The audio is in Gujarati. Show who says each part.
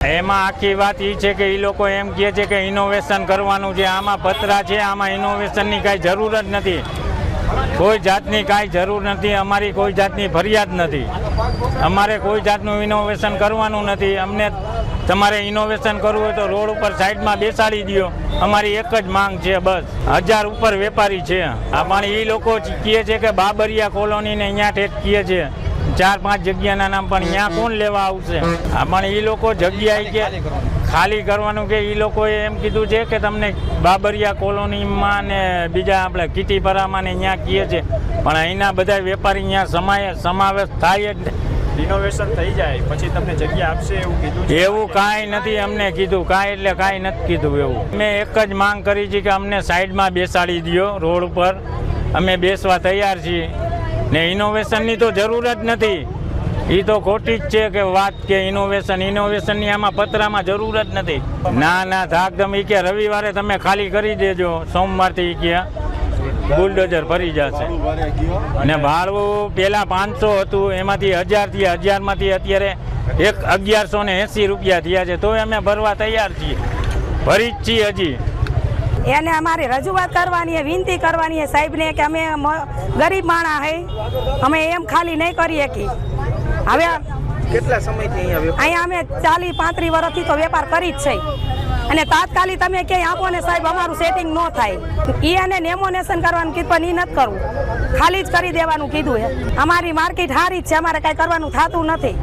Speaker 1: એમાં આખી વાત એ છે કે એ લોકો એમ કહે છે કે ઇનોવેશન કરવાનું છે, આમાં પતરા છે, આમાં ઇનોવેશનની કાંઈ જરૂર જ નથી, કોઈ જાતની કાંઈ જરૂર નથી, અમારી કોઈ જાતની ફરિયાદ નથી, અમારે કોઈ જાતનું ઇનોવેશન કરવાનું નથી. અમને તમારે ઇનોવેશન કરવું હોય તો રોડ ઉપર સાઈડમાં બેસાડી દો, અમારી એક જ માંગ છે બસ. 1000 ઉપર વેપારી છે, પણ એ લોકો કહે છે કે બાબરિયા કોલોનીને અહીંયા ઠેઠ કહે છે 4-5 જગ્યાના નામ, પણ અહીંયા કોણ લેવા આવશે? પણ એ લોકો જગ્યાએ કે ખાલી કરવાનું કે એ લોકોએ એમ કીધું છે કે તમને બાબરિયા કોલોનીમાં ને બીજા આપણે કીટીપરામાં ને અહીંયા કહે છે, પણ અહીંના બધા વેપારી અહીંયા સમાવેશ થાય જ.
Speaker 2: રિનોવેશન થઈ જાય પછી તમને જગ્યા આપશે એવું કીધું છે?
Speaker 1: એવું કાંઈ નથી અમને કીધું, કાંઈ એટલે કાંઈ નથી કીધું એવું. અમે એક જ માંગ કરી છે કે અમને સાઈડમાં બેસાડી દો રોડ ઉપર, અમે બેસવા તૈયાર છીએ ને. ઇનોવેશનની તો જરૂર જ નથી, એ તો ખોટી જ છે કે વાત કે ઇનોવેશનની આમાં પતરામાં જરૂર જ નથી. ના થાક તમે કે રવિવારે તમે ખાલી કરી દેજો, સોમવારથી કે બુલડોઝર ભરી જશે. ને ભાડું પહેલાં 500 હતું, એમાંથી 1000 થયા, 1000માંથી અત્યારે 1180 રૂપિયા થયા છે, તોય અમે ભરવા તૈયાર છીએ, ભરી જ છીએ હજી.
Speaker 3: એને અમારી રજૂઆત કરવાની છે, વિનંતી કરવાની છે સાહેબને કે અમે ગરીબ માણસ હે, અમે એમ ખાલી નહીં કરી શકીએ. હવે
Speaker 2: કેટલા સમયથી
Speaker 3: અહીંયા અમે 40-35 વર્ષથી તો વેપાર કરી જ છે, અને તાત્કાલિક તમે ક્યાંય આપો ને સાહેબ અમારું સેટિંગ ન થાય. એ અને નેમોનેશન કરવાનું કીધું પણ એ નથી કરવું, ખાલી જ કરી દેવાનું કીધું. અમારી માર્કેટ સારી જ છે, અમારે કાંઈ કરવાનું થતું નથી.